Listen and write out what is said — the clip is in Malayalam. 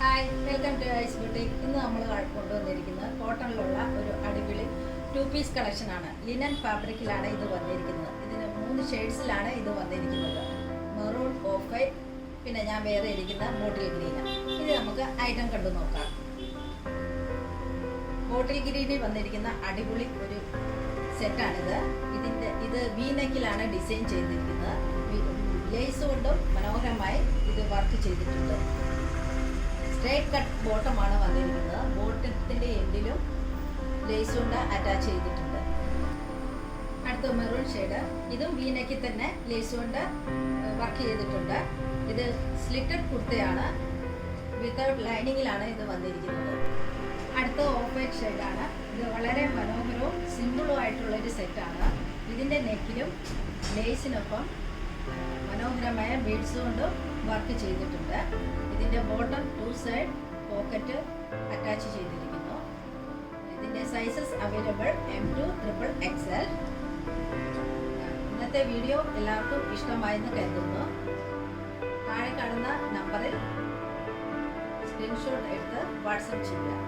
Hi, welcome to ice boutique. ഇന്ന് നമ്മൾ കൊണ്ടുവന്നിരിക്കുന്നത് കോട്ടണിലുള്ള ഒരു അടിപൊളി 2 പീസ് കളക്ഷനാണ്. ലിനൻ ഫാബ്രിക്കിലാണ് ഇത് വന്നിരിക്കുന്നത്. ഇതിന് 3 ഷെയ്ഡ്സിലാണ് ഇത് വന്നിരിക്കുന്നത്. മെറൂൺ, ഓഫ് വൈറ്റ്, പിന്നെ ഞാൻ വേറെ ഇരിക്കുന്ന ബോട്ടിൽ ഗ്രീന്. ഇത് നമുക്ക് ഐറ്റം കണ്ടു നോക്കാം. ബോട്ടിൽ ഗ്രീനിൽ വന്നിരിക്കുന്ന അടിപൊളി ഒരു സെറ്റാണിത്. ഇത് വി നെക്കിലാണ് ഡിസൈൻ ചെയ്തിരിക്കുന്നത്. ലേസ് കൊണ്ടും മനോഹരമായി ഇത് വർക്ക് ചെയ്തിട്ടുണ്ട്. സ്ട്രേറ്റ് കട്ട് ബോട്ടമാണ് വന്നിരിക്കുന്നത്. ബോട്ടത്തിൻ്റെ എൻഡിലും ലേസ് കൊണ്ട് അറ്റാച്ച് ചെയ്തിട്ടുണ്ട്. അടുത്ത മെറൂൺ ഷെയ്ഡ്, ഇതും വി നെക്കിൽ തന്നെ ലേസ് കൊണ്ട് വർക്ക് ചെയ്തിട്ടുണ്ട്. ഇത് സ്ലിറ്റഡ് കുർത്തയാണ്. വിത്തൗട്ട് ലൈനിങ്ങിലാണ് ഇത് വന്നിരിക്കുന്നത്. അടുത്ത ഓഫ് വൈറ്റ് ഷെയ്ഡാണ്. ഇത് വളരെ മനോഹരവും സിമ്പിളും ആയിട്ടുള്ളൊരു സെറ്റാണ്. ഇതിൻ്റെ നെക്കിലും ലേസിനൊപ്പം മനോഹരമായ ബീഡ്സ് കൊണ്ട് വർക്ക് ചെയ്തിട്ടുണ്ട്. ഇതിൻ്റെ ബോട്ടം 2 സൈഡ് പോക്കറ്റ് അറ്റാച്ച് ചെയ്തിരിക്കുന്നു. ഇതിൻ്റെ സൈസസ് അവൈലബിൾ M2 XXL. ഇന്നത്തെ വീഡിയോ എല്ലാവർക്കും ഇഷ്ടമായെന്ന് കരുതുന്നു. താഴെ കാണുന്ന നമ്പറിൽ സ്ക്രീൻഷോട്ട് എടുത്ത് വാട്സപ്പ് ചെയ്യുക.